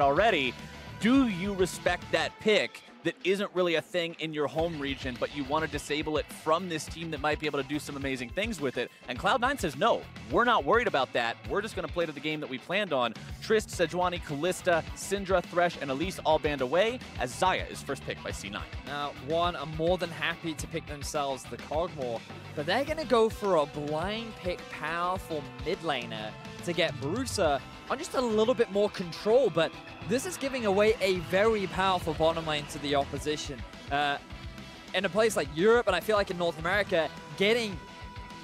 already. Do you respect that pick that isn't really a thing in your home region, but you want to disable it from this team that might be able to do some amazing things with it? And Cloud9 says, no, we're not worried about that. We're just going to play to the game that we planned on. Trist, Sejuani, Kalista, Syndra, Thresh, and Elise all banned away as Xayah is first picked by C9. Now, oNe are more than happy to pick themselves the Kog'Maw, but they're going to go for a blind pick powerful mid laner to get Barusa on just a little bit more control, but this is giving away a very powerful bottom lane to the opposition. In a place like Europe, and I feel like in North America, getting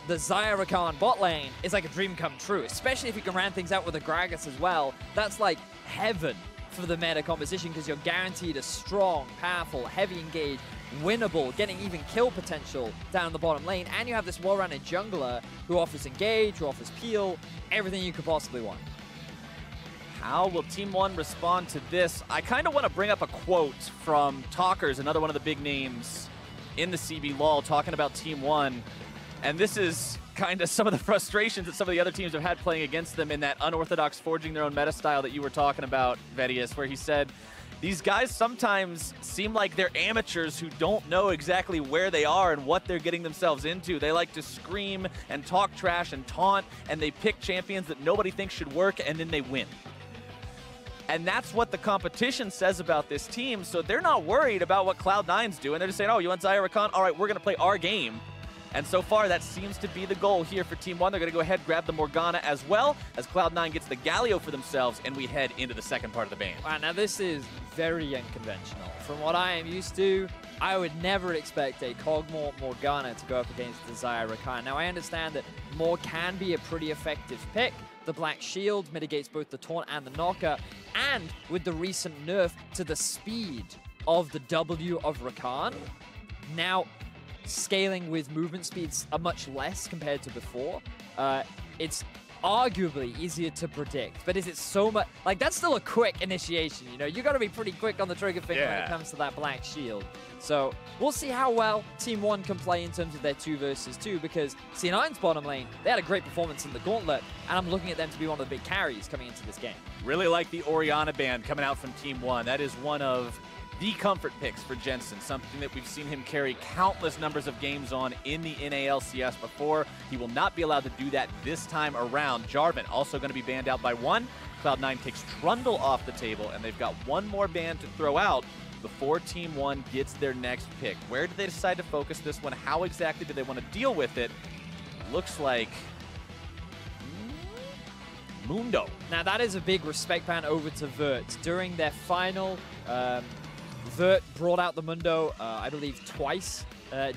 the Xayah Rakan bot lane is like a dream come true, especially if you can round things out with a Gragas as well. That's like heaven for the meta composition because you're guaranteed a strong, powerful, heavy engage, winnable, getting even kill potential down the bottom lane, and you have this well-rounded jungler who offers engage, who offers peel, everything you could possibly want. How will Team One respond to this? I kind of want to bring up a quote from Talkers, another one of the big names in the CB LoL, talking about Team One. And this is kind of some of the frustrations that some of the other teams have had playing against them in that unorthodox forging their own meta style that you were talking about, Vedius, where he said, these guys sometimes seem like they're amateurs who don't know exactly where they are and what they're getting themselves into. They like to scream and talk trash and taunt, and they pick champions that nobody thinks should work, and then they win. And that's what the competition says about this team, so they're not worried about what Cloud9's doing. They're just saying, oh, you want Xayah Rakan? All right, we're going to play our game. And so far, that seems to be the goal here for Team One. They're going to go ahead and grab the Morgana as well, as Cloud9 gets the Galio for themselves, and we head into the second part of the ban. Wow, now this is very unconventional. From what I am used to, I would never expect a Kog'Maw Morgana to go up against the Xayah Rakan. Now, I understand that Mor can be a pretty effective pick. The Black Shield mitigates both the taunt and the knocker, and with the recent nerf to the speed of the W of Rakan, now scaling with movement speeds are much less compared to before. It's arguably easier to predict, but is it so much? Like, that's still a quick initiation, you know? You got to be pretty quick on the trigger finger when it comes to that Black Shield. So we'll see how well Team One can play in terms of their 2 versus 2, because C9's bottom lane, they had a great performance in the Gauntlet, and I'm looking at them to be one of the big carries coming into this game. Really like the Orianna ban coming out from Team One. That is one of the comfort picks for Jensen, something that we've seen him carry countless numbers of games on in the NALCS before. He will not be allowed to do that this time around. Jarvan also going to be banned out by ONE. Cloud9 kicks Trundle off the table, and they've got one more ban to throw out before Team One gets their next pick. Where do they decide to focus this one? How exactly do they want to deal with it? Looks like Mundo. Now that is a big respect ban over to Vert. During their final, Vert brought out the Mundo, I believe, twice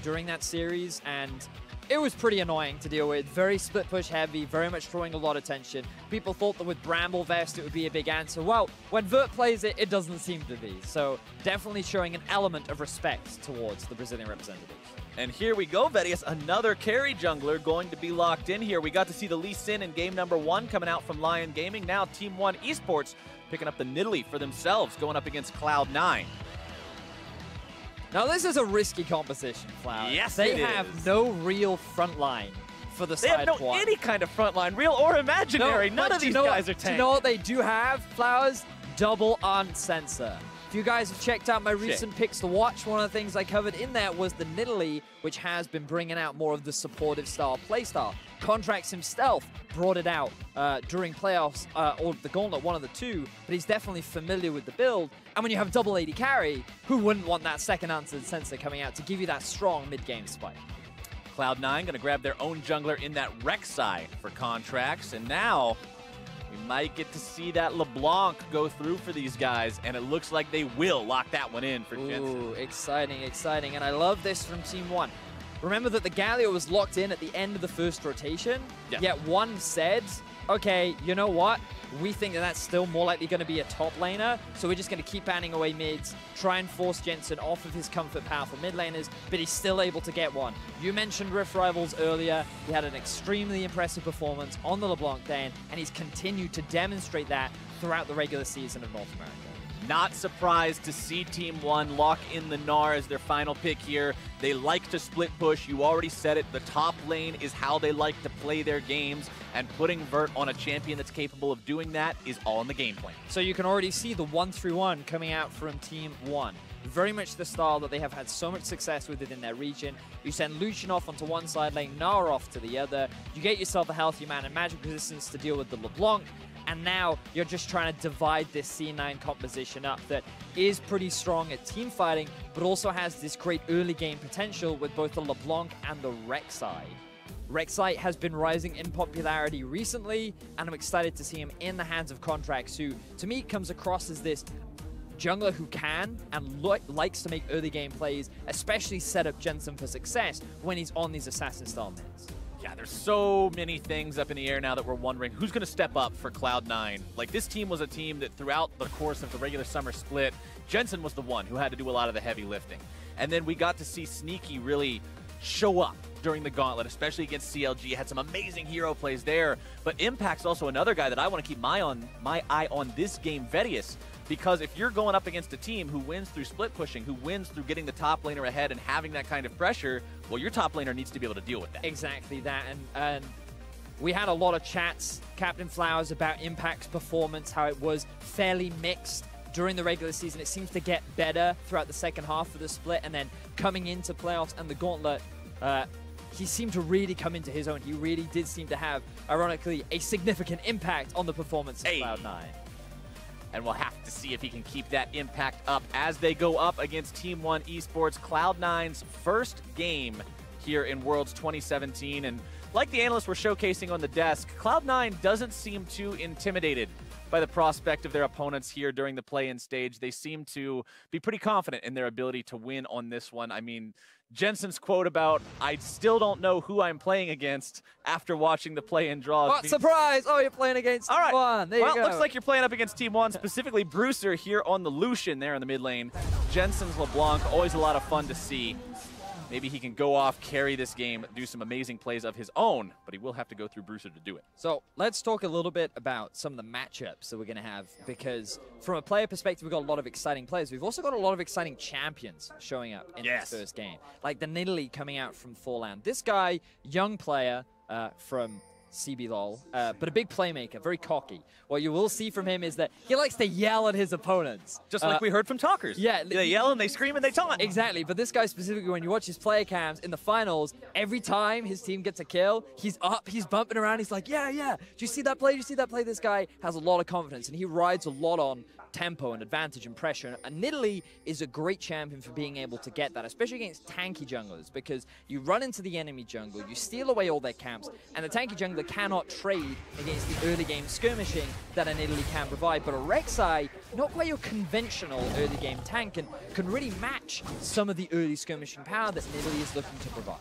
during that series, and it was pretty annoying to deal with. Very split push heavy, very much drawing a lot of attention. People thought that with Bramble Vest it would be a big answer. Well, when Vert plays it, it doesn't seem to be. So definitely showing an element of respect towards the Brazilian representatives. And here we go, Vedius, another carry jungler going to be locked in here. We got to see the Lee Sin in game number 1 coming out from Lion Gaming. Now Team One eSports picking up the Nidalee for themselves, going up against Cloud9. Now this is a risky composition, Flower. Yes, they have no real front line for the side. They have no any kind of front line, real or imaginary. None of these guys are tanks. Do you know what they do have, Flowers? Double Unsensor. If you guys have checked out my recent picks to watch, one of the things I covered in there was the Nidalee, which has been bringing out more of the supportive style playstyle. Contracts himself brought it out during playoffs or the Gauntlet, one of the two, but he's definitely familiar with the build. And when you have double AD carry, who wouldn't want that second answered sensor coming out to give you that strong mid-game spike? Cloud9 going to grab their own jungler in that Rek'Sai for contracts, and now we might get to see that LeBlanc go through for these guys, and it looks like they will lock that one in for Jensen. Ooh, exciting, exciting. And I love this from Team One. Remember that the Galio was locked in at the end of the first rotation, yet ONE said, okay, you know what? We think that that's still more likely going to be a top laner, so we're just going to keep banning away mids, try and force Jensen off of his comfort powerful mid laners, but he's still able to get one. You mentioned Rift Rivals earlier. He had an extremely impressive performance on the LeBlanc lane, and he's continued to demonstrate that throughout the regular season of North America. Not surprised to see Team One lock in the Gnar as their final pick here. They like to split push. You already said it. The top lane is how they like to play their games, and putting Vert on a champion that's capable of doing that is all in the game plan. So you can already see the 1-3-1 coming out from Team One. Very much the style that they have had so much success with within their region. You send Lucian off onto one side lane, Gnar off to the other. You get yourself a healthy man and magic resistance to deal with the LeBlanc. And now you're just trying to divide this C9 composition up that is pretty strong at team fighting, but also has this great early game potential with both the LeBlanc and the Rek'Sai. Rek'Sai has been rising in popularity recently, and I'm excited to see him in the hands of Contracts, who to me comes across as this jungler who can and likes to make early game plays, especially set up Jensen for success when he's on these assassin-style minutes. Yeah, there's so many things up in the air now that we're wondering who's going to step up for Cloud9. Like, this team was a team that throughout the course of the regular summer split, Jensen was the one who had to do a lot of the heavy lifting. And then we got to see Sneaky really show up during the gauntlet, especially against CLG. Had some amazing hero plays there. But Impact's also another guy that I want to keep my eye on this game, Vedius. Because if you're going up against a team who wins through split pushing, who wins through getting the top laner ahead and having that kind of pressure, well, your top laner needs to be able to deal with that. Exactly that. And we had a lot of chats, Captain Flowers, about Impact's performance, how it was fairly mixed during the regular season. It seems to get better throughout the second half of the split, and then coming into playoffs and the gauntlet, he seemed to really come into his own. He really did seem to have, ironically, a significant impact on the performance of Cloud9. And we'll have to see if he can keep that impact up as they go up against Team One eSports, Cloud9's first game here in Worlds 2017. And like the analysts were showcasing on the desk, Cloud9 doesn't seem too intimidated by the prospect of their opponents here during the play-in stage. They seem to be pretty confident in their ability to win on this one. I mean, Jensen's quote about, "I still don't know who I'm playing against," after watching the play-in draws. What surprise! Oh, you're playing against Team One. There you go. Well, looks like you're playing up against Team One, specifically Bruiser here on the Lucian there in the mid lane. Jensen's LeBlanc, always a lot of fun to see. Maybe he can go off, carry this game, do some amazing plays of his own, but he will have to go through Bruiser to do it. So let's talk a little bit about some of the matchups that we're going to have, because from a player perspective, we've got a lot of exciting players. We've also got a lot of exciting champions showing up in this first game, like the Nidalee coming out from Forland. This guy, young player from CBLOL, but a big playmaker, very cocky. What you will see from him is that he likes to yell at his opponents. Just like we heard from Talkers. Yeah. They yell and they scream and they taunt. Exactly, but this guy specifically, when you watch his player cams in the finals, every time his team gets a kill, he's up, he's bumping around, he's like, yeah, do you see that play, do you see that play? This guy has a lot of confidence, and he rides a lot on tempo and advantage and pressure. And Nidalee is a great champion for being able to get that, especially against tanky junglers, because you run into the enemy jungle, you steal away all their camps, and the tanky jungler cannot trade against the early game skirmishing that a Nidalee can provide. But a Rek'Sai, not quite your conventional early game tank, can really match some of the early skirmishing power that Nidalee is looking to provide.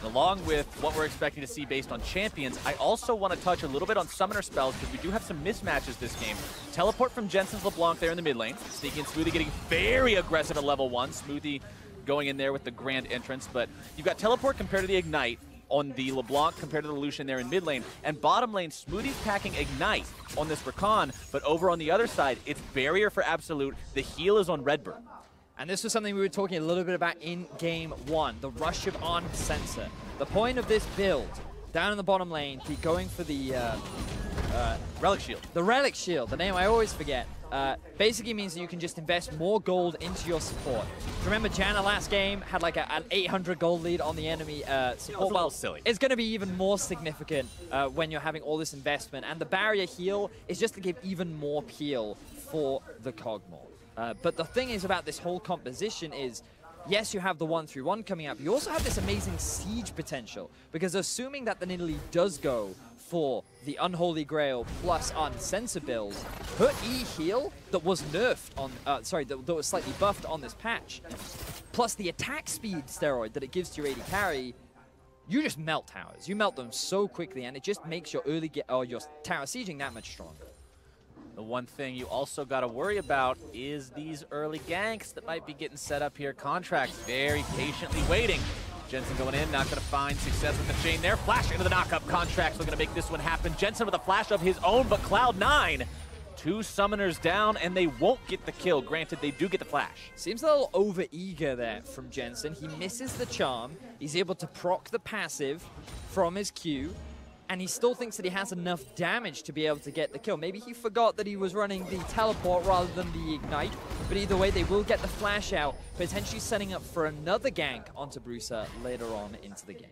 Along with what we're expecting to see based on champions, I also want to touch a little bit on summoner spells, because we do have some mismatches this game. Teleport from Jensen's LeBlanc there in the mid lane. Sneaky and Smoothie getting very aggressive at level 1. Smoothie going in there with the grand entrance, but you've got Teleport compared to the Ignite on the LeBlanc compared to the Lucian there in mid lane. And bottom lane, Smoothie's packing Ignite on this Rakan, but over on the other side, it's Barrier for Absolute. The heal is on Redbird. And this was something we were talking a little bit about in Game 1, the rush of on sensor. The point of this build, down in the bottom lane, be going for the Relic Shield. The Relic Shield, the name I always forget, basically means that you can just invest more gold into your support. Remember, Janna last game had like an 800 gold lead on the enemy support. Well, silly. It's going to be even more significant when you're having all this investment. And the barrier heal is just to give even more peel for the Kog'Maw. But the thing is about this whole composition is, yes, you have the 1-3-1 coming up. You also have this amazing siege potential, because assuming that the Nidalee does go for the Unholy Grail plus Unsensor build, her E heal that was nerfed on, that was slightly buffed on this patch, plus the attack speed steroid that it gives to your AD carry, you just melt towers. You melt them so quickly, and it just makes your your tower sieging that much stronger. The one thing you also got to worry about is these early ganks that might be getting set up here. Contracts very patiently waiting. Jensen going in, not going to find success with the chain there. Flash into the knockup. Contracts looking to make this one happen. Jensen with a flash of his own, but Cloud9 2 summoners down, and they won't get the kill. Granted, they do get the flash. Seems a little over-eager there from Jensen. He misses the charm. He's able to proc the passive from his Q, and he still thinks that he has enough damage to be able to get the kill. Maybe he forgot that he was running the teleport rather than the ignite, but either way, they will get the flash out, potentially setting up for another gank onto Bruiser later on into the game.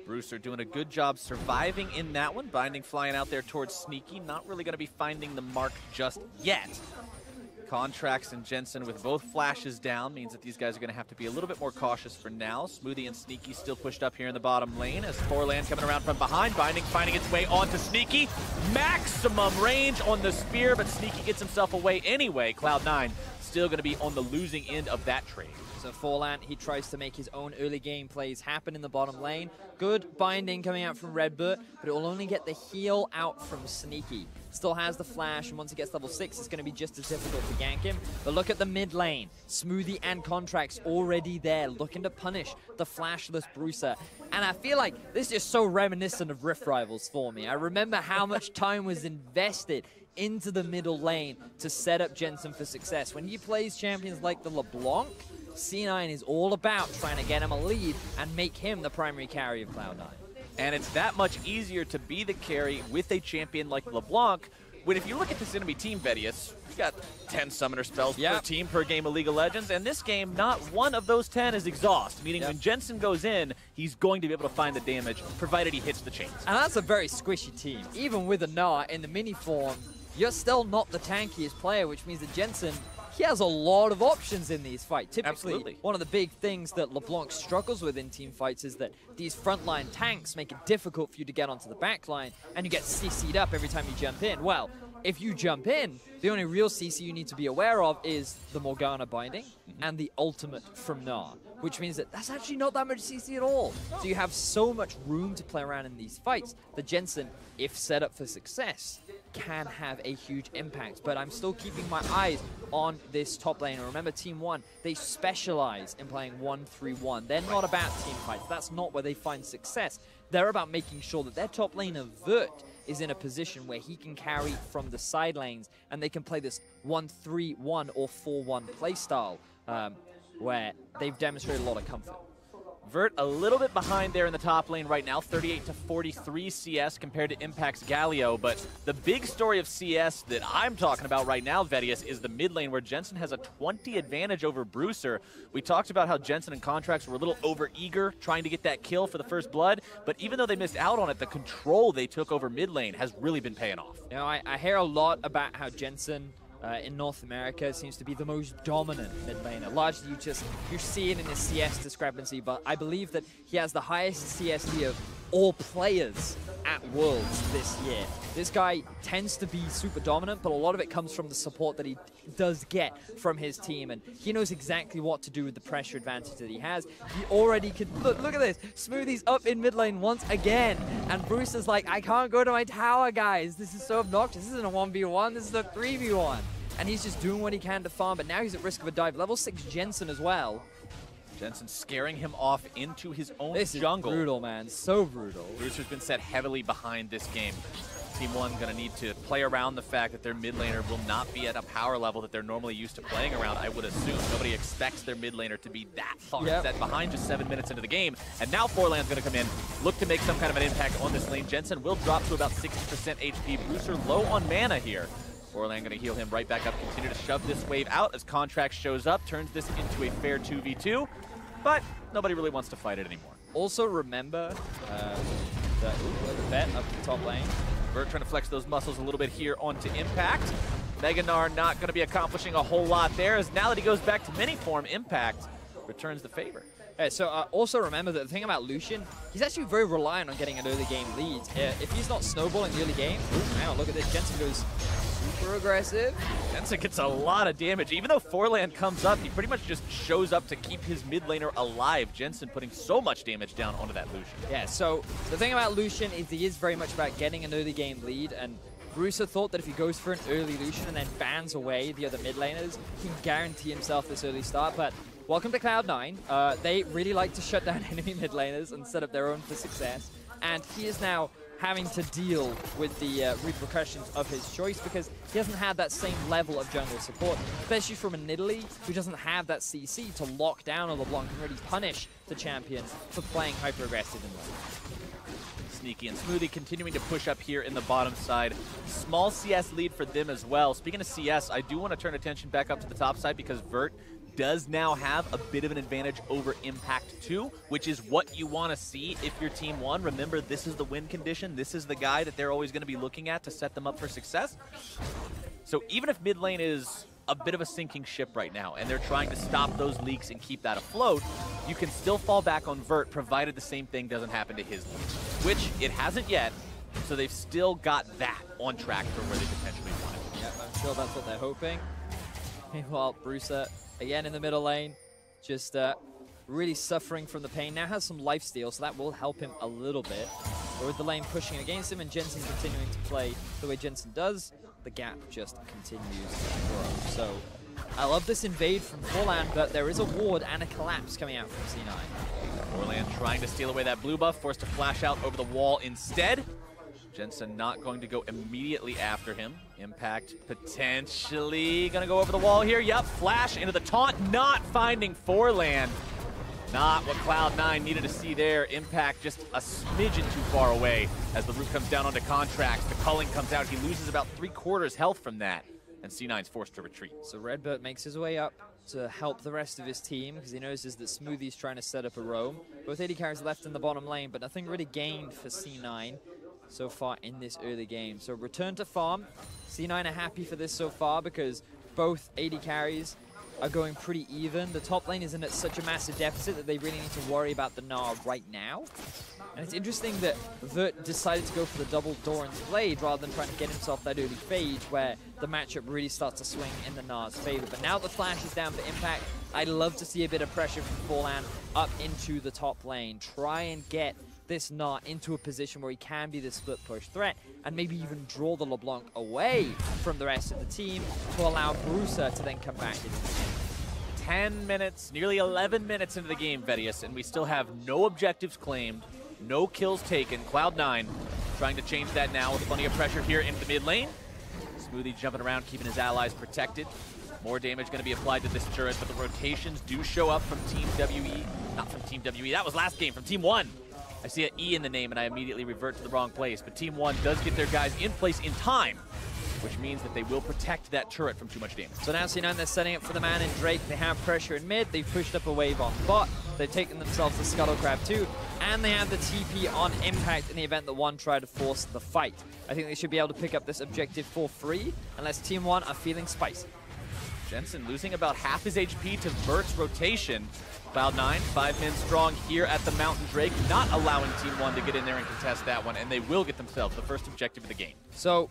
Bruiser doing a good job surviving in that one. Binding flying out there towards Sneaky. Not really going to be finding the mark just yet. Contracts and Jensen with both flashes down means that these guys are going to have to be a little bit more cautious for now. Smoothie and Sneaky still pushed up here in the bottom lane as Forlan coming around from behind. Binding finding its way onto Sneaky. Maximum range on the spear, but Sneaky gets himself away anyway. Cloud9 still going to be on the losing end of that trade. So Forlan, he tries to make his own early game plays happen in the bottom lane. Good binding coming out from Redbird, but it will only get the heal out from Sneaky. Still has the flash, and once he gets level 6, it's going to be just as difficult to gank him. But look at the mid lane. Smoothie and Contracts already there, looking to punish the flashless Bruiser. And I feel like this is just so reminiscent of Rift Rivals for me. I remember how much time was invested into the middle lane to set up Jensen for success. When he plays champions like the LeBlanc, C9 is all about trying to get him a lead and make him the primary carry of Cloud9. And it's that much easier to be the carry with a champion like LeBlanc, when if you look at this enemy team, Vedius, you got 10 summoner spells per team per game of League of Legends, and this game, not one of those 10 is exhaust, meaning when Jensen goes in, he's going to be able to find the damage, provided he hits the chains. And that's a very squishy team. Even with a Gnar in the mini form, you're still not the tankiest player, which means that Jensen, he has a lot of options in these fights. Typically, one of the big things that LeBlanc struggles with in team fights is that these frontline tanks make it difficult for you to get onto the backline, and you get CC'd up every time you jump in. Well, if you jump in, the only real CC you need to be aware of is the Morgana binding and the ultimate from Gnar, which means that that's actually not that much CC at all. So you have so much room to play around in these fights that Jensen, if set up for success, can have a huge impact. But I'm still keeping my eyes on this top lane. And remember, Team 1, they specialize in playing 1-3-1. They're not about team fights. That's not where they find success. They're about making sure that their top laner, Vert, is in a position where he can carry from the side lanes, and they can play this 1-3-1 or 4-1 playstyle, where they've demonstrated a lot of comfort. Vert a little bit behind there in the top lane right now, 38 to 43 CS compared to Impact's Galio, but the big story of CS that I'm talking about right now, Vedius, is the mid lane where Jensen has a 20 advantage over Bruiser. We talked about how Jensen and Contracts were a little over-eager trying to get that kill for the first blood, but even though they missed out on it, the control they took over mid lane has really been paying off. You know, I hear a lot about how Jensen in North America seems to be the most dominant mid laner. Largely, you see it in his CS discrepancy, but I believe that he has the highest CSD of all players at Worlds this year. This guy tends to be super dominant, but a lot of it comes from the support that he does get from his team, and he knows exactly what to do with the pressure advantage that he has. He already could, look at this, Smoothie's up in mid lane once again, and Bruce is like, I can't go to my tower, guys. This is so obnoxious. This isn't a 1v1, this is a 3v1. And he's just doing what he can to farm, but now he's at risk of a dive. Level 6 Jensen as well. Jensen scaring him off into his own this jungle. This is brutal, man. So brutal. Bruiser's been set heavily behind this game. Team 1 going to need to play around the fact that their mid laner will not be at a power level that they're normally used to playing around, I would assume. Nobody expects their mid laner to be that far set behind just 7 minutes into the game. And now Forlan's going to come in, look to make some kind of an impact on this lane. Jensen will drop to about 60% HP. Bruiser low on mana here. Forlan going to heal him right back up, continue to shove this wave out as Contract shows up, turns this into a fair 2v2, but nobody really wants to fight it anymore. Also remember the vet up the top lane. Vert trying to flex those muscles a little bit here onto Impact. Mega Gnar not going to be accomplishing a whole lot there, as now that he goes back to mini form, Impact returns the favor. Yeah, so also remember that the thing about Lucian, he's actually very reliant on getting an early game lead. If he's not snowballing the early game, man, look at this, Jensen goes super aggressive. Jensen gets a lot of damage. Even though Forlan comes up, he pretty much just shows up to keep his mid laner alive. Jensen putting so much damage down onto that Lucian. Yeah, so the thing about Lucian is he is very much about getting an early game lead, and Bruiser thought that if he goes for an early Lucian and then bans away the other mid laners, he can guarantee himself this early start, but welcome to Cloud9. They really like to shut down enemy mid laners and set up their own for success. And he is now having to deal with the repercussions of his choice because he hasn't had that same level of jungle support, especially from a Nidalee who doesn't have that CC to lock down on LeBlanc and really punish the champion for playing hyper-aggressive in lane. Sneaky and Smoothie continuing to push up here in the bottom side. Small CS lead for them as well. Speaking of CS, I do want to turn attention back up to the top side because Vert does now have a bit of an advantage over Impact 2, which is what you want to see if you're Team 1. Remember, this is the win condition. This is the guy that they're always going to be looking at to set them up for success. So even if mid lane is a bit of a sinking ship right now, and they're trying to stop those leaks and keep that afloat, you can still fall back on Vert, provided the same thing doesn't happen to his lane, which it hasn't yet, so they've still got that on track for where they potentially want it. Yep, I'm sure that's what they're hoping. Meanwhile, Bruiser, again in the middle lane, just really suffering from the pain. Now has some lifesteal, so that will help him a little bit. But with the lane pushing against him and Jensen continuing to play the way Jensen does, the gap just continues to grow. So I love this invade from Forlan, but there is a ward and a collapse coming out from C9. Forlan trying to steal away that blue buff, forced to flash out over the wall instead. Jensen not going to go immediately after him. Impact potentially gonna go over the wall here. Yep, flash into the taunt, not finding Forlan. Not what Cloud9 needed to see there. Impact just a smidgen too far away as the root comes down onto Contracts. The culling comes out. He loses about 3/4 health from that, and C9's forced to retreat. So Redbird makes his way up to help the rest of his team because he notices that Smoothie's trying to set up a roam. Both AD carries left in the bottom lane, but nothing really gained for C9 so far in this early game. So return to farm. C9 are happy for this so far because both AD carries are going pretty even. The top lane isn't at such a massive deficit that they really need to worry about the Gnar right now. And it's interesting that Vert decided to go for the double Doran's Blade rather than trying to get himself that early phase where the matchup really starts to swing in the Gnar's favor. But now the flash is down for Impact. I'd love to see a bit of pressure from Forlan up into the top lane. Try and get this Gnar into a position where he can be the split push threat and maybe even draw the LeBlanc away from the rest of the team to allow Bruiser to then come back into the game. 10 minutes, nearly 11 minutes into the game, Vedius, and we still have no objectives claimed, no kills taken. Cloud9 trying to change that now with plenty of pressure here into the mid lane. Smoothie jumping around, keeping his allies protected. More damage going to be applied to this turret, but the rotations do show up from Team WE. Not from Team WE, that was last game, from Team 1. I see an E in the name and I immediately revert to the wrong place, but Team 1 does get their guys in place in time, which means that they will protect that turret from too much damage. So now C9, they're setting up for the man in Drake. They have pressure in mid. They've pushed up a wave on bot. They've taken themselves the Scuttle Crab too, and they have the TP on Impact in the event that one try to force the fight. I think they should be able to pick up this objective for free, unless Team 1 are feeling spicy. Jensen losing about half his HP to Vert's rotation. Cloud9, 5 men strong here at the Mountain Drake, not allowing Team 1 to get in there and contest that one, and they will get themselves the first objective of the game. So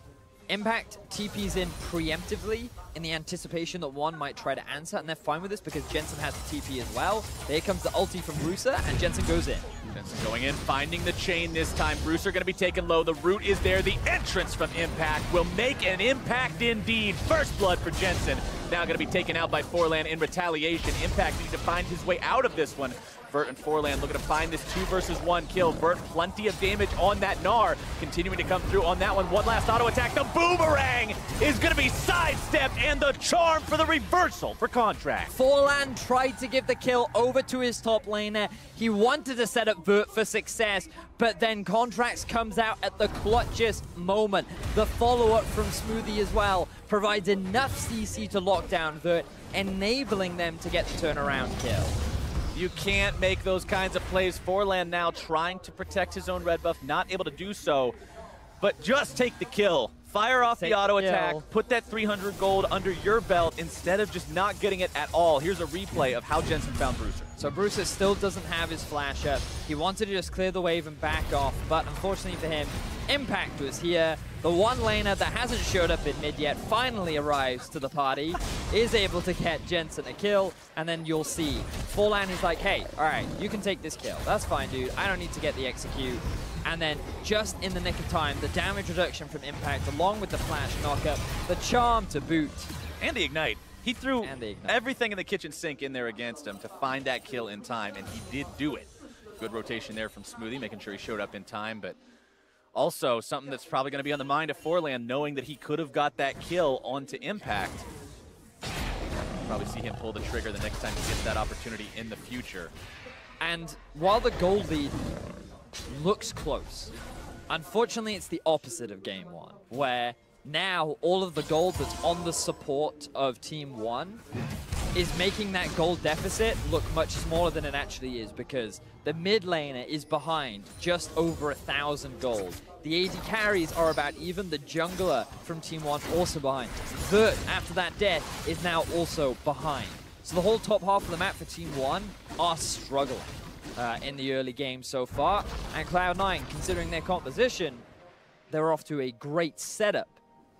Impact TP's in preemptively in the anticipation that one might try to answer, and they're fine with this because Jensen has the TP as well. Here comes the ulti from Bruiser, and Jensen goes in. Jensen going in, finding the chain this time. Bruiser going to be taken low. The root is there. The entrance from Impact will make an impact indeed. First blood for Jensen. Now going to be taken out by Forlan in retaliation. Impact needs to find his way out of this one. Vert and Forlan looking to find this 2 versus 1 kill. Vert, plenty of damage on that Gnar. Continuing to come through on that one. One last auto attack. The boomerang is going to be sidestepped, and the charm for the reversal for Contract. Forlan tried to give the kill over to his top laner. He wanted to set up Vert for success, but then Contracts comes out at the clutchest moment. The follow-up from Smoothie as well provides enough CC to lock down Vert, enabling them to get the turnaround kill. You can't make those kinds of plays. Forlan now trying to protect his own red buff, not able to do so, but just take the kill. Fire off the auto attack, put that 300 gold under your belt instead of just not getting it at all. Here's a replay of how Jensen found Bruiser. So Bruiser still doesn't have his flash up. He wanted to just clear the wave and back off, but unfortunately for him, Impact was here. The one laner that hasn't showed up in mid yet finally arrives to the party, is able to get Jensen a kill, and then you'll see Forlan is like, hey, all right, you can take this kill. That's fine, dude. I don't need to get the execute. And then just in the nick of time, the damage reduction from Impact along with the flash knockup, the charm to boot. And the ignite. He threw everything in the kitchen sink in there against him to find that kill in time, and he did do it. Good rotation there from Smoothie, making sure he showed up in time, but Also, something that's probably going to be on the mind of Forlan, knowing that he could have got that kill onto Impact. Probably see him pull the trigger the next time he gets that opportunity in the future. And while the gold lead looks close, unfortunately it's the opposite of game one, where now all of the gold that's on the support of Team 1 is making that gold deficit look much smaller than it actually is, because the mid laner is behind just over 1,000 gold. The AD carries are about even. The jungler from Team 1 also behind. Vert, after that death, is now also behind. So the whole top half of the map for Team 1 are struggling in the early game so far. And Cloud9, considering their composition, they're off to a great setup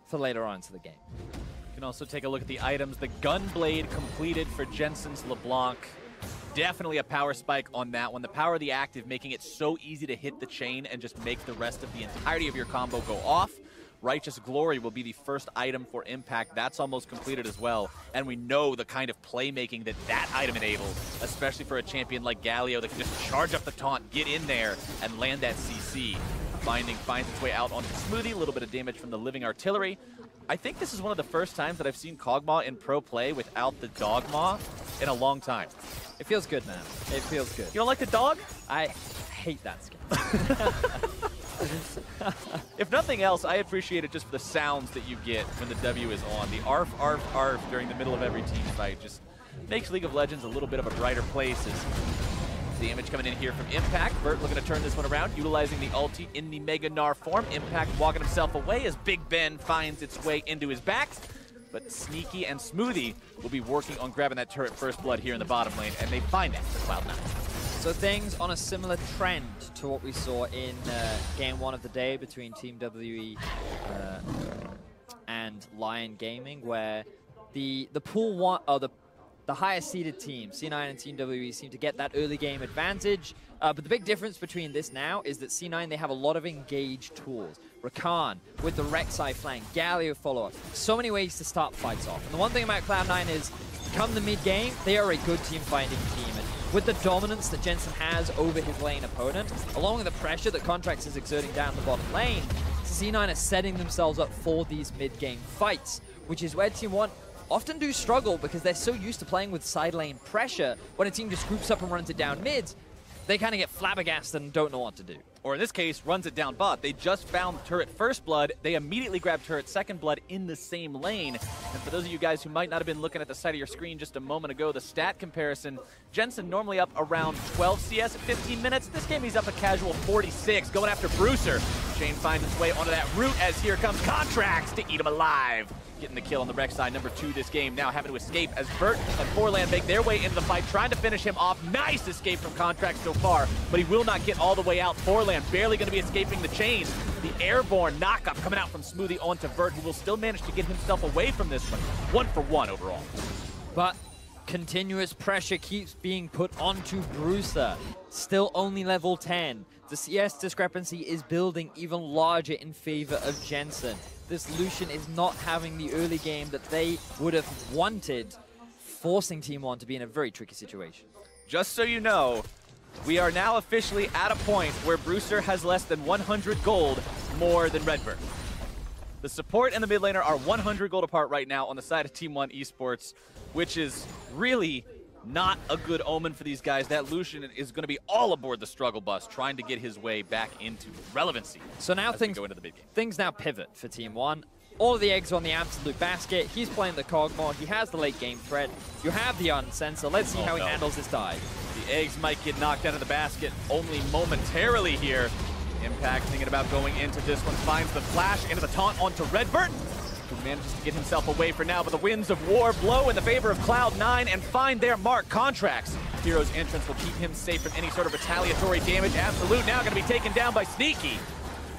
for later on into the game. You can also take a look at the items. The Gunblade completed for Jensen's LeBlanc. Definitely a power spike on that one. The power of the active, making it so easy to hit the chain and just make the rest of the entirety of your combo go off. Righteous Glory will be the first item for Impact. That's almost completed as well. And we know the kind of playmaking that that item enables, especially for a champion like Galio that can just charge up the taunt, get in there, and land that CC. Binding finds its way out onto Smoothie. A little bit of damage from the Living Artillery. I think this is one of the first times that I've seen Kog'Maw in pro play without the Dogmaw in a long time. It feels good, man. It feels good. You don't like the dog? I hate that skin. If nothing else, I appreciate it just for the sounds that you get when the W is on. The arf, arf, arf during the middle of every team fight just makes League of Legends a little bit of a brighter place. As damage coming in here from Impact. Bert looking to turn this one around, utilizing the ulti in the Mega Gnar form. Impact walking himself away as Big Ben finds its way into his back. But Sneaky and Smoothie will be working on grabbing that turret first blood here in the bottom lane, and they find that for Cloud9. So things on a similar trend to what we saw in game one of the day between Team WE and Lion Gaming, where the pool one, the higher seeded team, C9 and Team WE, seem to get that early game advantage. But the big difference between this now is that C9, they have a lot of engaged tools. Rakan with the Rek'Sai flank, Galio follow-up. So many ways to start fights off. And the one thing about Cloud9 is, come the mid-game, they are a good team-fighting team. And with the dominance that Jensen has over his lane opponent, along with the pressure that Contracts is exerting down the bottom lane, C9 are setting themselves up for these mid-game fights, which is where Team 1 often do struggle because they're so used to playing with side lane pressure. When a team just groups up and runs it down mids, they kind of get flabbergasted and don't know what to do. Or in this case, runs it down bot. They just found turret first blood. They immediately grab turret second blood in the same lane. And for those of you guys who might not have been looking at the side of your screen just a moment ago, the stat comparison, Jensen normally up around 12 CS at 15 minutes. This game he's up a casual 46, going after Bruiser. Chain finds its way onto that route as here comes Contracts to eat him alive. Getting the kill on the Rek'Sai, number 2 this game, now having to escape as Bert and Forlan make their way into the fight, trying to finish him off. Nice escape from Contract so far, but he will not get all the way out. Forlan barely going to be escaping the chains. The airborne knockup coming out from Smoothie onto Bert, who will still manage to get himself away from this one. 1-for-1 overall. But continuous pressure keeps being put onto Bruiser. Still only level 10. The CS discrepancy is building even larger in favor of Jensen. This Lucian is not having the early game that they would have wanted, forcing Team 1 to be in a very tricky situation. Just so you know, we are now officially at a point where Bruiser has less than 100 gold more than Redbird. The support and the mid laner are 100 gold apart right now on the side of Team 1 eSports, which is really not a good omen for these guys. That Lucian is going to be all aboard the struggle bus, trying to get his way back into relevancy. So now things go into the big game. Things now pivot for Team 1. All of the eggs are on the absolute basket. He's playing the Kog'Maw. He has the late game threat. You have the Unsensor. Let's see how he handles this dive. The eggs might get knocked out of the basket only momentarily here. Impact thinking about going into this one. Finds the flash into the taunt onto Redbird, who manages to get himself away for now, but the winds of war blow in the favor of Cloud9 and find their mark. Contracts. Hero's entrance will keep him safe from any sort of retaliatory damage. Absolute now going to be taken down by Sneaky.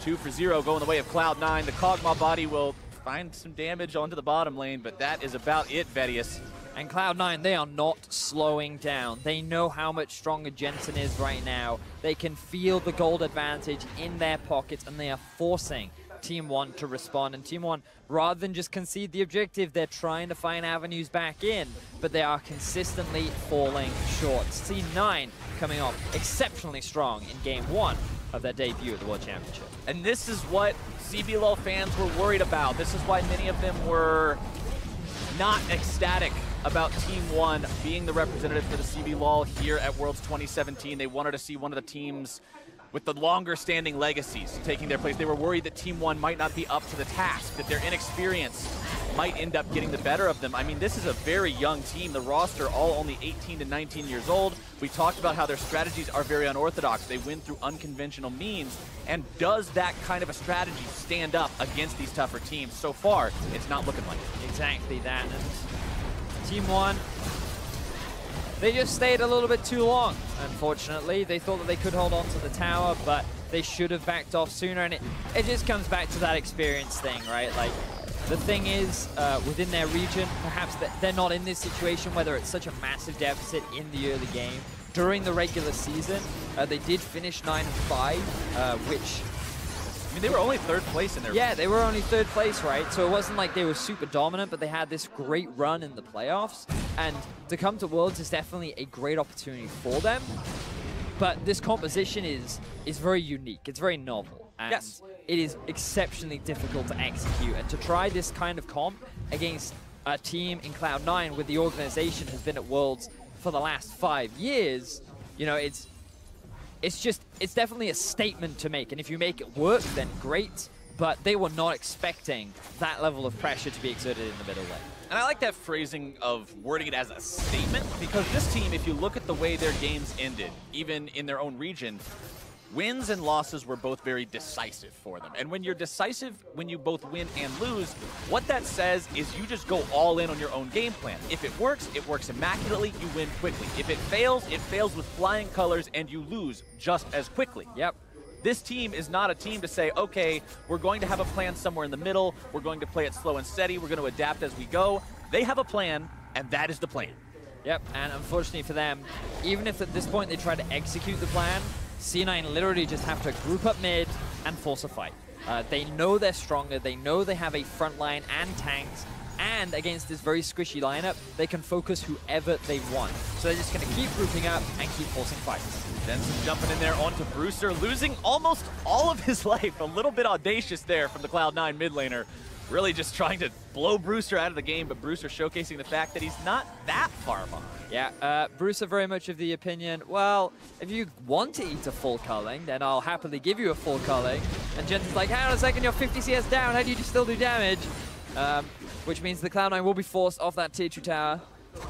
2-for-0 going the way of Cloud9. The Kog'Maw body will find some damage onto the bottom lane, but that is about it, Vedius. And Cloud9, they are not slowing down. They know how much stronger Jensen is right now. They can feel the gold advantage in their pockets, and they are forcing Team 1 to respond. And Team 1, rather than just concede the objective, they're trying to find avenues back in, but they are consistently falling short. C9 coming off exceptionally strong in game 1 of their debut at the World Championship. And this is what CBLOL fans were worried about. This is why many of them were not ecstatic about Team One being the representative for the CBLOL here at Worlds 2017. They wanted to see one of the teams with the longer standing legacies taking their place. They were worried that Team One might not be up to the task, that their inexperience might end up getting the better of them. I mean, this is a very young team. The roster all only 18 to 19 years old. We talked about how their strategies are very unorthodox. They win through unconventional means. And does that kind of a strategy stand up against these tougher teams? So far, it's not looking like it. Exactly that. And Team One, they just stayed a little bit too long, unfortunately. They thought that they could hold on to the tower, but they should have backed off sooner. And it just comes back to that experience thing, right? Like, the thing is, within their region, perhaps they're not in this situation, whether it's such a massive deficit in the early game. During the regular season, they did finish 9-5, which... I mean, they were only third place in their... Yeah, they were only third place, right? So it wasn't like they were super dominant, but they had this great run in the playoffs. And to come to Worlds is definitely a great opportunity for them. But this composition is very unique. It's very novel. And yes. It is exceptionally difficult to execute. And to try this kind of comp against a team in Cloud9 where the organization has been at Worlds for the last 5 years, you know, it's definitely a statement to make. And if you make it work, then great. But they were not expecting that level of pressure to be exerted in the middle lane. And I like that phrasing of wording it as a statement, because this team, if you look at the way their games ended, even in their own region, wins and losses were both very decisive for them. And when you're decisive, when you both win and lose, what that says is you just go all in on your own game plan. If it works immaculately, you win quickly. If it fails with flying colors, and you lose just as quickly. Yep. This team is not a team to say, okay, we're going to have a plan somewhere in the middle, we're going to play it slow and steady, we're going to adapt as we go. They have a plan, and that is the plan. Yep, and unfortunately for them, even if at this point they try to execute the plan, C9 literally just have to group up mid and force a fight. They know they're stronger, they know they have a front line and tanks, and against this very squishy lineup, they can focus whoever they want. So they're just going to keep grouping up and keep forcing fights. Jensen jumping in there onto Brewster, losing almost all of his life. A little bit audacious there from the Cloud9 mid laner. Really just trying to blow Brewster out of the game, but Brewster showcasing the fact that he's not that far behind. Yeah, Brewster very much of the opinion, well, if you want to eat a full culling, then I'll happily give you a full culling. And Jensen's like, hang on a second, you're 50 CS down, how do you still do damage? Which means the Cloud9 will be forced off that tier 2 tower.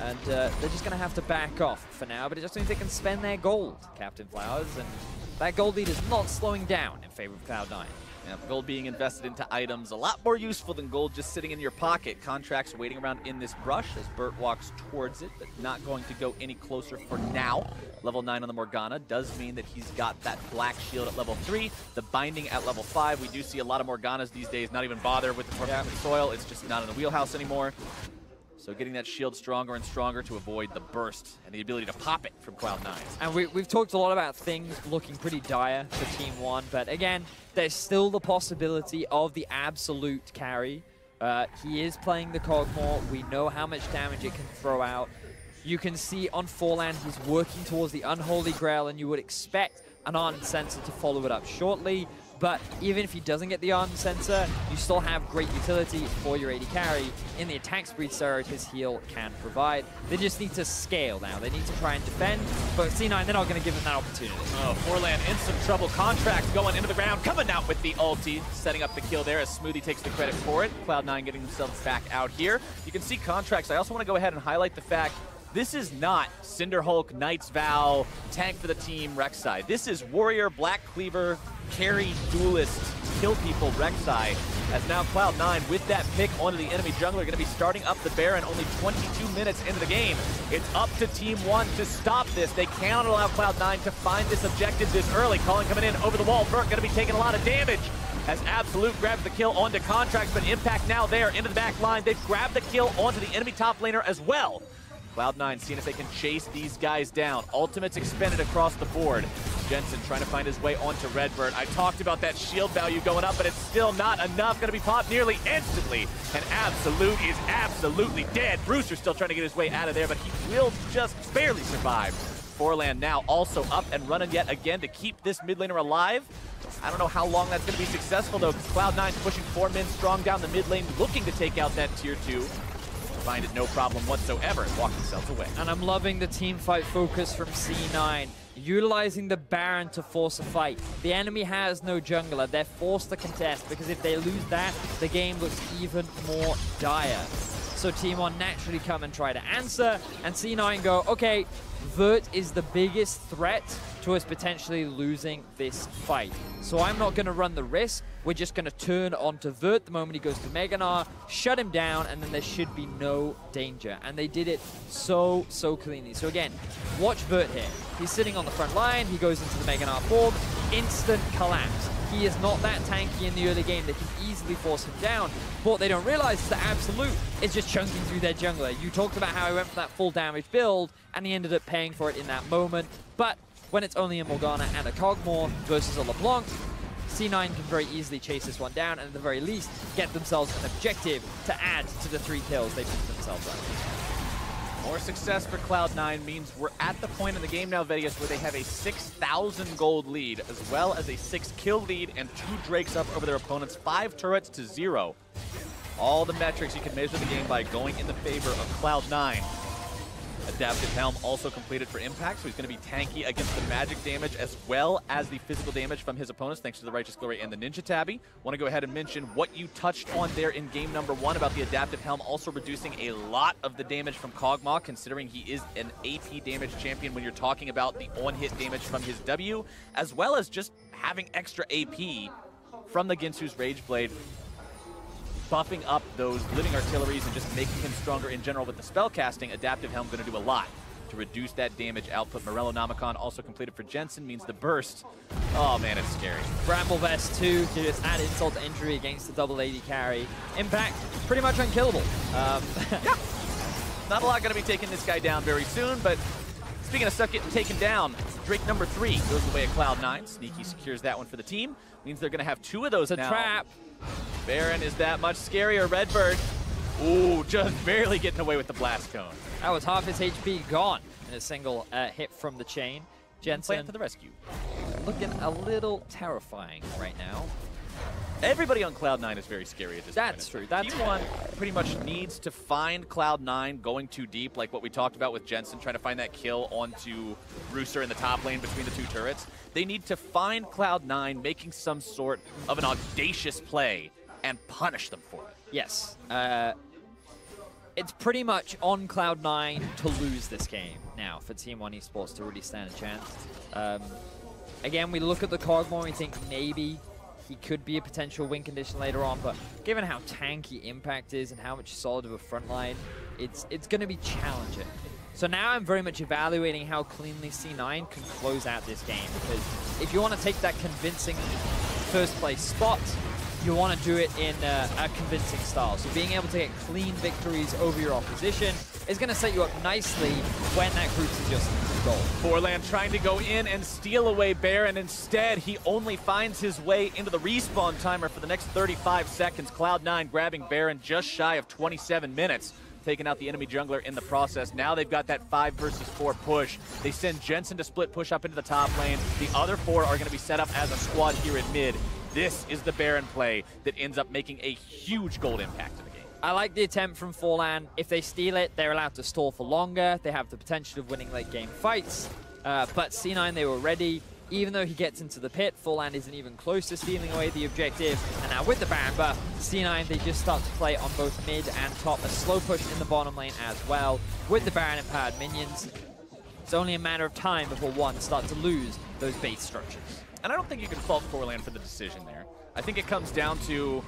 And they're just going to have to back off for now, but it just means they can spend their gold, Captain Flowers, and that gold lead is not slowing down in favor of Cloud9. Yeah, gold being invested into items, a lot more useful than gold just sitting in your pocket. Contracts waiting around in this brush as Bert walks towards it, but not going to go any closer for now. Level 9 on the Morgana does mean that he's got that black shield at level 3, the binding at level 5. We do see a lot of Morganas these days not even bother with the Tormented Soil. It's just not in the wheelhouse anymore. So getting that shield stronger and stronger to avoid the burst and the ability to pop it from Cloud9. And we've talked a lot about things looking pretty dire for Team One, but again, there's still the possibility of the absolute carry. He is playing the Cogmore. We know how much damage it can throw out. You can see on Forland he's working towards the Unholy Grail, and you would expect an Ardent Sensor to follow it up shortly. But even if he doesn't get the Ardent Sensor, you still have great utility for your AD carry in the attack speed surge his heal can provide. They just need to scale now. They need to try and defend, but C9, they're not going to give them that opportunity. Oh, Forland in some trouble. Contract going into the ground, coming out with the ulti, setting up the kill there as Smoothie takes the credit for it. Cloud9 getting themselves back out here. You can see Contracts. I also want to go ahead and highlight the fact this is not Cinderhulk, Knight's Vow, tank for the team Rek'Sai. This is Warrior, Black Cleaver, carry, duelist, kill people Rek'Sai. As now Cloud9 with that pick onto the enemy jungler going to be starting up the Baron only 22 minutes into the game. It's up to Team One to stop this. They cannot allow Cloud9 to find this objective this early. Calling coming in over the wall. Burt going to be taking a lot of damage as Absolute grabs the kill onto Contracts, but Impact now there into the back line. They've grabbed the kill onto the enemy top laner as well. Cloud9 seeing if they can chase these guys down. Ultimates expended across the board. Jensen trying to find his way onto Redbird. I talked about that shield value going up, but it's still not enough. Going to be popped nearly instantly. And Absolute is absolutely dead. Brewster still trying to get his way out of there, but he will just barely survive. Forlan now also up and running yet again to keep this mid laner alive. I don't know how long that's going to be successful, though. Cloud9 pushing 4 men strong down the mid lane, looking to take out that tier 2. Find it no problem whatsoever and walk themselves away. And I'm loving the team fight focus from C9, utilizing the Baron to force a fight. The enemy has no jungler. They're forced to contest, because if they lose that, the game looks even more dire. So Team One naturally come and try to answer, and C9 go, okay, Vert is the biggest threat to us potentially losing this fight. So I'm not going to run the risk. We're just going to turn onto Vert the moment he goes to Mega Gnar, shut him down, and then there should be no danger. And they did it so cleanly. So again, watch Vert here. He's sitting on the front line. He goes into the Mega Gnar form. Instant collapse. He is not that tanky in the early game. They can easily force him down. But what they don't realize is that Absolute is just chunking through their jungler. You talked about how he went for that full damage build, and he ended up paying for it in that moment. But when it's only a Morgana and a Kog'Maw versus a LeBlanc, C9 can very easily chase this one down, and at the very least, get themselves an objective to add to the 3 kills they put themselves on. More success for Cloud9 means we're at the point in the game now, Vedius, where they have a 6,000 gold lead, as well as a 6 kill lead and 2 Drakes up over their opponents, 5 turrets to 0. All the metrics you can measure the game by going in the favor of Cloud9. Adaptive Helm also completed for Impact, so he's going to be tanky against the magic damage as well as the physical damage from his opponents, thanks to the Righteous Glory and the Ninja Tabby. Want to go ahead and mention what you touched on there in game number 1 about the Adaptive Helm also reducing a lot of the damage from Kog'Maw, considering he is an AP damage champion when you're talking about the on-hit damage from his W, as well as just having extra AP from the Ginsu's Rage Blade, buffing up those living artilleries and just making him stronger in general with the spell casting. Adaptive Helm going to do a lot to reduce that damage output. Morello Namicon also completed for Jensen, means the burst. Oh man, it's scary. Bramble Vest 2 to just add insult to injury against the double AD carry. Impact, pretty much unkillable. Yeah. Not a lot going to be taking this guy down very soon, but speaking of stuff getting taken down, Drake number 3 goes away at Cloud9. Sneaky secures that one for the team. Means they're going to have 2 of those now. Trap. Baron is that much scarier. Redbird, ooh, just barely getting away with the blast cone. That was half his HP gone in a single hit from the chain. Jensen Plant to the rescue. Looking a little terrifying right now. Everybody on Cloud9 is very scary at this point. That's true. That's Team One pretty much needs to find Cloud9 going too deep, like what we talked about with Jensen, trying to find that kill onto Rooster in the top lane between the 2 turrets. They need to find Cloud9 making some sort of an audacious play and punish them for it. Yes. It's pretty much on Cloud9 to lose this game now for Team One eSports to really stand a chance. Again, we look at the Kog'Maw and we think maybe he could be a potential win condition later on, but given how tanky Impact is and how much solid of a front line, it's going to be challenging. So now I'm very much evaluating how cleanly C9 can close out this game, because if you want to take that convincing first place spot, you want to do it in a convincing style. So being able to get clean victories over your opposition is going to set you up nicely when that group's adjusting to the goal. Forlan trying to go in and steal away Baron. Instead, he only finds his way into the respawn timer for the next 35 seconds. Cloud9 grabbing Baron just shy of 27 minutes. Taking out the enemy jungler in the process. Now they've got that 5 versus 4 push. They send Jensen to split push up into the top lane. The other 4 are going to be set up as a squad here in mid. This is the Baron play that ends up making a huge gold impact to the game. I like the attempt from Forlan. If they steal it, they're allowed to stall for longer. They have the potential of winning late game fights. But C9, they were ready. Even though he gets into the pit, Forlan isn't even close to stealing away the objective. And now with the Baron buff, C9, they just start to play on both mid and top. A slow push in the bottom lane as well. With the Baron empowered minions, it's only a matter of time before one starts to lose those base structures. And I don't think you can fault Forlan for the decision there. I think it comes down to,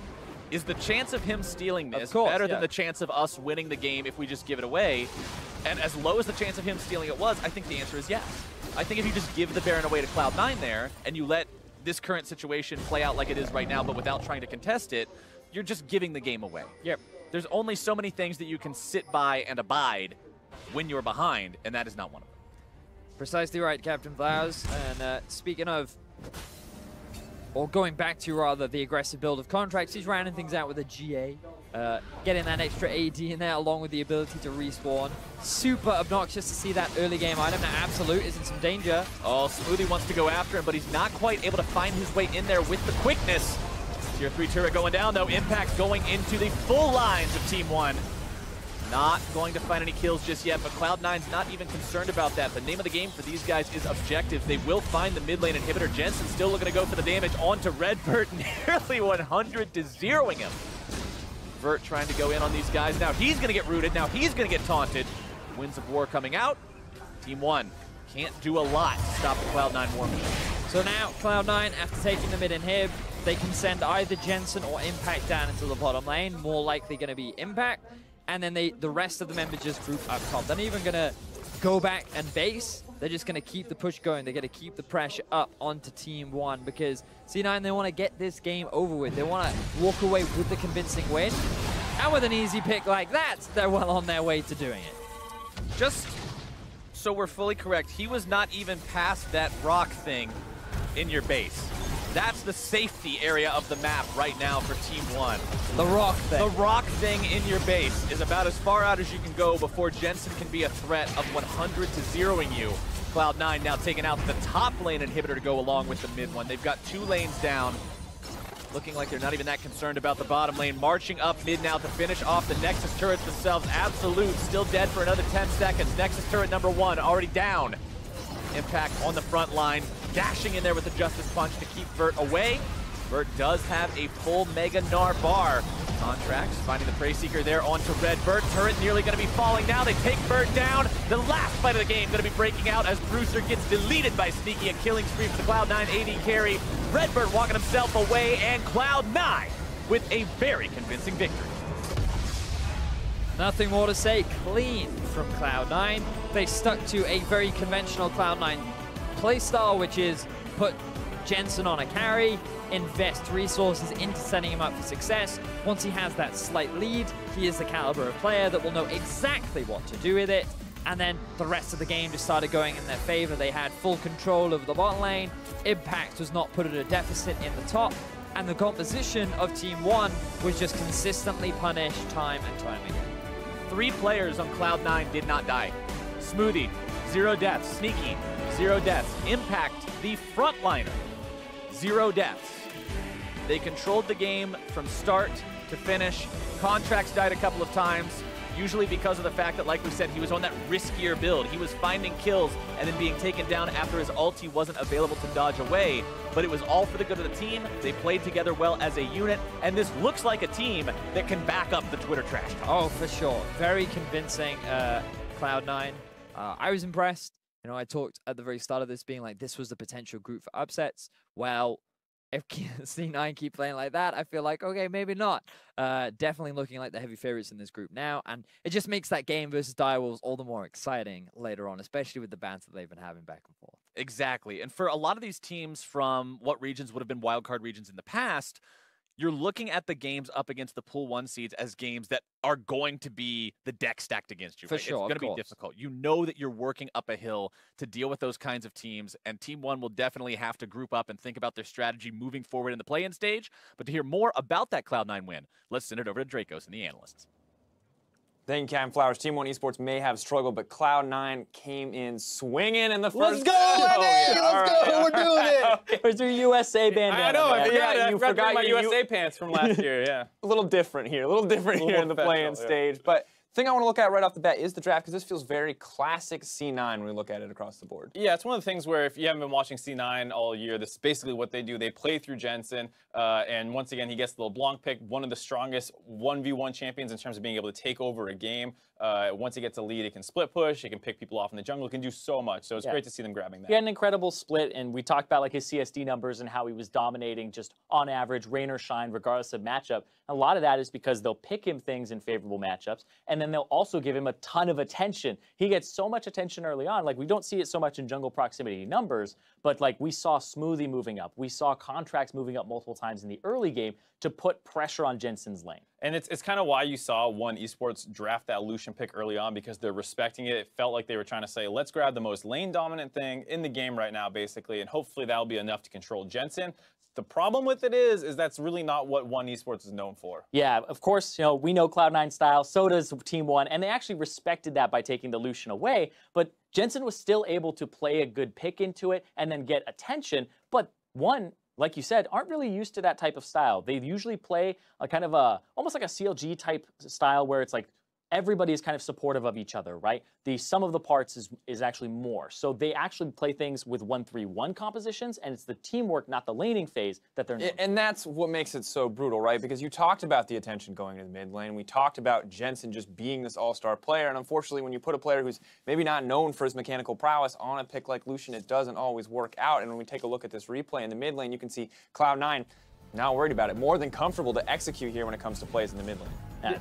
is the chance of him stealing this better than the chance of us winning the game if we just give it away? And as low as the chance of him stealing it was, I think the answer is yes. I think if you just give the Baron away to Cloud9 there, and you let this current situation play out like it is right now, but without trying to contest it, you're just giving the game away. Yep. There's only so many things that you can sit by and abide when you're behind, and that is not one of them. Precisely right, Captain Flowers. And speaking of, or going back to rather, the aggressive build of contracts, he's rounding things out with a GA Getting that extra AD in there along with the ability to respawn. Super obnoxious to see that early game item. Now Absolute is in some danger. Oh, Smoothie wants to go after him, but he's not quite able to find his way in there with the quickness. Tier 3 turret going down, though. Impact going into the full lines of Team 1. Not going to find any kills just yet, but Cloud9's not even concerned about that. The name of the game for these guys is objectives. They will find the mid lane inhibitor. Jensen still looking to go for the damage onto Redbird, nearly 100 to zeroing him. Vert trying to go in on these guys. Now he's going to get rooted. Now he's going to get taunted. Winds of War coming out. Team 1 can't do a lot to stop the Cloud9 War Machine. So now Cloud9, after taking the mid inhib, they can send either Jensen or Impact down into the bottom lane. More likely going to be Impact. And then the rest of the members just group up top. They're not even going to go back and base. They're just going to keep the push going. They're going to keep the pressure up onto Team 1 because C9, they want to get this game over with. They want to walk away with the convincing win. And with an easy pick like that, they're well on their way to doing it. Just so we're fully correct, he was not even past that rock thing in your base. That's the safety area of the map right now for Team 1. The rock thing. The rock thing in your base is about as far out as you can go before Jensen can be a threat of 100 to zeroing you. Cloud9 now taking out the top lane inhibitor to go along with the mid one. They've got 2 lanes down. Looking like they're not even that concerned about the bottom lane. Marching up mid now to finish off the Nexus turrets themselves. Absolute still dead for another 10 seconds. Nexus turret number 1 already down. Impact on the front line, dashing in there with the Justice Punch to keep Vert away. Vert does have a full Mega Gnar bar. Contracts finding the Prey Seeker there onto Redbird. Turret nearly going to be falling now. They take Vert down. The last fight of the game going to be breaking out as Brewster gets deleted by Sneaky. A killing spree for the Cloud9 AD carry. Redbird walking himself away, and Cloud9 with a very convincing victory. Nothing more to say. Clean from Cloud9. They stuck to a very conventional Cloud9 playstyle, which is put Jensen on a carry, invest resources into setting him up for success. Once he has that slight lead, he is the caliber of player that will know exactly what to do with it. And then the rest of the game just started going in their favor. They had full control of the bot lane. Impact was not put at a deficit in the top. And the composition of Team 1 was just consistently punished time and time again. 3 players on Cloud9 did not die. Smoothie, 0 deaths. Sneaky, 0 deaths. Impact, the frontliner, 0 deaths. They controlled the game from start to finish. Contracts died a couple of times, usually because of the fact that, like we said, he was on that riskier build. He was finding kills and then being taken down after his ulti wasn't available to dodge away. But it was all for the good of the team. They played together well as a unit, and this looks like a team that can back up the Twitter trash talk. Oh, for sure. Very convincing Cloud9. I was impressed. You know, I talked at the very start of this being like, this was the potential group for upsets. Well, if C9 keep playing like that, I feel like, okay, maybe not. Definitely looking like the heavy favorites in this group now, and it just makes that game versus Direwolves all the more exciting later on, especially with the banter they've been having back and forth. Exactly, and for a lot of these teams from what regions would have been wildcard regions in the past, you're looking at the games up against the Pool 1 seeds as games that are going to be the deck stacked against you. For right? sure, It's going to be difficult. You know that you're working up a hill to deal with those kinds of teams, and Team 1 will definitely have to group up and think about their strategy moving forward in the play-in stage. But to hear more about that Cloud9 win, let's send it over to Dracos and the analysts. Thank you, Cam Flowers. Team 1 Esports may have struggled, but Cloud9 came in swinging in the first. Let's go, Eddie! Let's go! We're doing it! Okay. Where's your USA bandana? I know. I forgot my your USA pants from last year. Yeah. A little different here. A little different here in the play-in stage. But the thing I want to look at right off the bat is the draft, because this feels very classic C9 when we look at it across the board. Yeah, it's one of the things where if you haven't been watching C9 all year, this is basically what they do. They play through Jensen, and once again, he gets the LeBlanc pick, one of the strongest 1v1 champions in terms of being able to take over a game. Once he gets a lead, he can split push, he can pick people off in the jungle, he can do so much. So it's great to see them grabbing that. He had an incredible split, and we talked about like his CSD numbers and how he was dominating just on average, rain or shine, regardless of matchup. A lot of that is because they'll pick him things in favorable matchups, and then they'll also give him a ton of attention. He gets so much attention early on. Like, we don't see it so much in jungle proximity numbers, but like we saw Smoothie moving up. We saw Contracts moving up multiple times in the early game to put pressure on Jensen's lane. And it's kind of why you saw ONE Esports draft that Lucian pick early on, because they're respecting it. It felt like they were trying to say, let's grab the most lane dominant thing in the game right now, basically, and hopefully that'll be enough to control Jensen. The problem with it is that's really not what oNe eSports is known for. Yeah, of course, we know Cloud9 style, so does Team One, and they actually respected that by taking the Lucian away, but Jensen was still able to play a good pick into it and then get attention, but One, like you said, aren't really used to that type of style. They usually play a kind of almost like a CLG type style where it's like everybody is kind of supportive of each other, right? The sum of the parts is actually more. So they actually play things with 1-3-1 compositions, and it's the teamwork, not the laning phase, that they're known for. And that's what makes it so brutal, right? Because you talked about the attention going to the mid lane. We talked about Jensen just being this all-star player, and unfortunately, when you put a player who's maybe not known for his mechanical prowess on a pick like Lucian, it doesn't always work out. And when we take a look at this replay in the mid lane, you can see Cloud9 not worried about it, more than comfortable to execute here when it comes to plays in the mid lane. Yeah.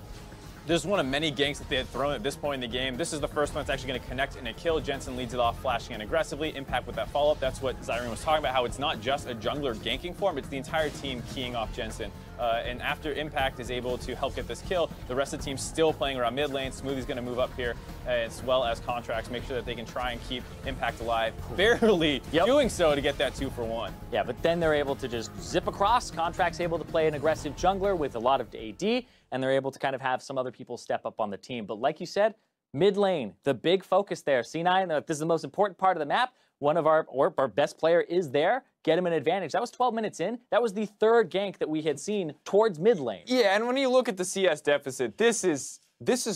This is one of many ganks that they had thrown at this point in the game. This is the first one that's actually going to connect in a kill. Jensen leads it off, flashing in aggressively. Impact with that follow-up. That's what Zyrene was talking about, how it's not just a jungler ganking form, it's the entire team keying off Jensen. And after Impact is able to help get this kill, the rest of the team's still playing around mid lane. Smoothie's going to move up here, as well as Contracts, make sure that they can try and keep Impact alive. Barely doing so to get that 2-for-1. Yeah, but then they're able to just zip across. Contract's able to play an aggressive jungler with a lot of AD, and they're able to kind of have some other people step up on the team. But like you said, mid lane, the big focus there. C9, this is the most important part of the map. One of our best player is there. Get him an advantage. That was 12 minutes in. That was the third gank that we had seen towards mid lane. Yeah, and when you look at the CS deficit, this is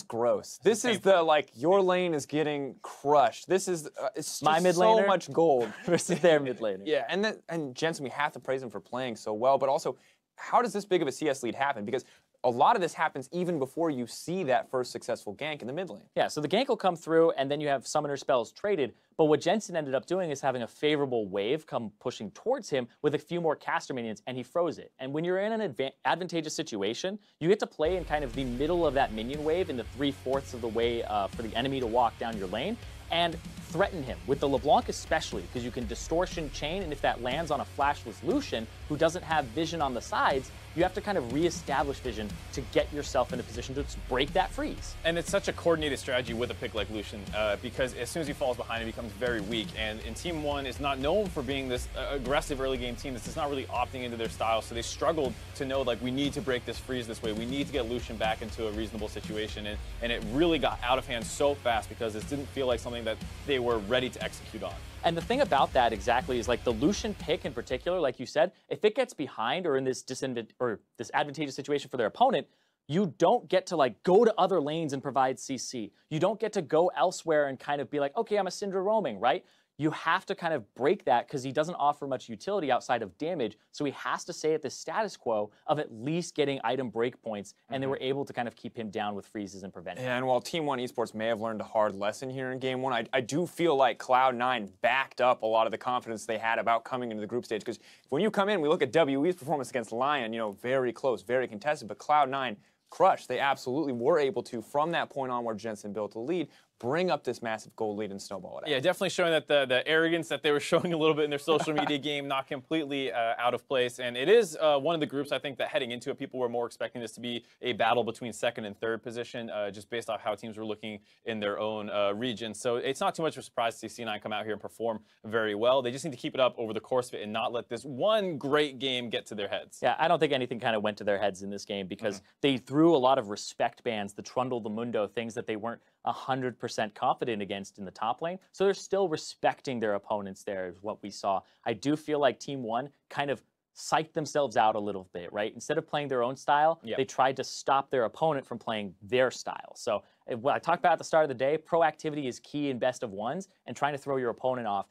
gross. This is the, like, your lane is getting crushed. This is it's my just mid so laner much gold versus their mid laner. Yeah, and Jensen, we have to praise him for playing so well, but also, how does this big of a CS lead happen? Because a lot of this happens even before you see that first successful gank in the mid lane. Yeah, so the gank will come through, and then you have summoner spells traded. But what Jensen ended up doing is having a favorable wave come pushing towards him with a few more caster minions, and he froze it. And when you're in an advantageous situation, you get to play in kind of the middle of that minion wave in the 3/4 of the way for the enemy to walk down your lane, and threaten him. With the LeBlanc especially, because you can distortion chain, and if that lands on a flashless Lucian who doesn't have vision on the sides, you have to kind of reestablish vision to get yourself in a position to break that freeze. And it's such a coordinated strategy with a pick like Lucian, because as soon as he falls behind, he becomes very weak. And Team One is not known for being this aggressive early game team. This is not really opting into their style, so they struggled to know, like, we need to break this freeze this way. We need to get Lucian back into a reasonable situation. And it really got out of hand so fast because this didn't feel like something that they were ready to execute on. And the thing about that exactly is, like, the Lucian pick in particular, like you said, if it gets behind or in this this advantageous situation for their opponent, you don't get to, like, go to other lanes and provide CC. You don't get to go elsewhere and kind of be like, okay, I'm a Syndra roaming, right? You have to kind of break that because he doesn't offer much utility outside of damage. So he has to stay at the status quo of at least getting item breakpoints, and they were able to kind of keep him down with freezes and prevent it. And while Team One Esports may have learned a hard lesson here in Game 1, I do feel like Cloud9 backed up a lot of the confidence they had about coming into the group stage. Because when you come in, we look at WE's performance against Lion, very close, very contested, but Cloud9 crushed. They absolutely were able to, from that point on where Jensen built the lead, bring up this massive gold lead and snowball it out. Yeah, definitely showing that the arrogance that they were showing a little bit in their social media game, not completely out of place. And it is one of the groups, I think, that heading into it, people were more expecting this to be a battle between second and third position, just based off how teams were looking in their own region. So it's not too much of a surprise to see C9 come out here and perform very well. They just need to keep it up over the course of it and not let this one great game get to their heads. Yeah, I don't think anything kind of went to their heads in this game because they threw a lot of respect bans, the Trundle, the Mundo, things that they weren't 100% confident against in the top lane. So they're still respecting their opponents there is what we saw. I do feel like Team One kind of psyched themselves out a little bit, right? Instead of playing their own style, they tried to stop their opponent from playing their style. So what I talked about at the start of the day, proactivity is key in best of ones, and trying to throw your opponent off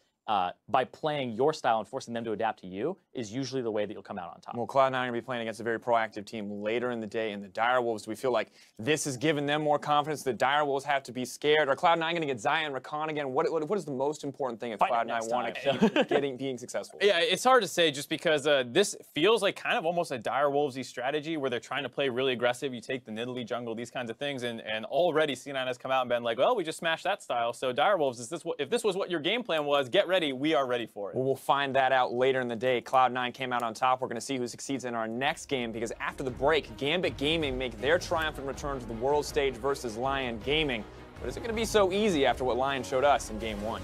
by playing your style and forcing them to adapt to you is usually the way that you'll come out on top. Well, Cloud9 are going to be playing against a very proactive team later in the day in the Direwolves. Do we feel like this has given them more confidence? The Direwolves have to be scared. Are Cloud9 going to get Zion Rakan again? What is the most important thing if Cloud9 want to keep being successful? Yeah, it's hard to say just because this feels like kind of almost a Direwolves-y strategy where they're trying to play really aggressive. You take the Nidalee jungle, these kinds of things, and already C9 has come out and been like, well, we just smashed that style. So Direwolves, if this was what your game plan was, get ready. We are ready for it. Well, we'll find that out later in the day. Cloud9 came out on top. We're going to see who succeeds in our next game because after the break, Gambit Gaming make their triumphant return to the world stage versus Lion Gaming. But is it going to be so easy after what Lion showed us in Game 1?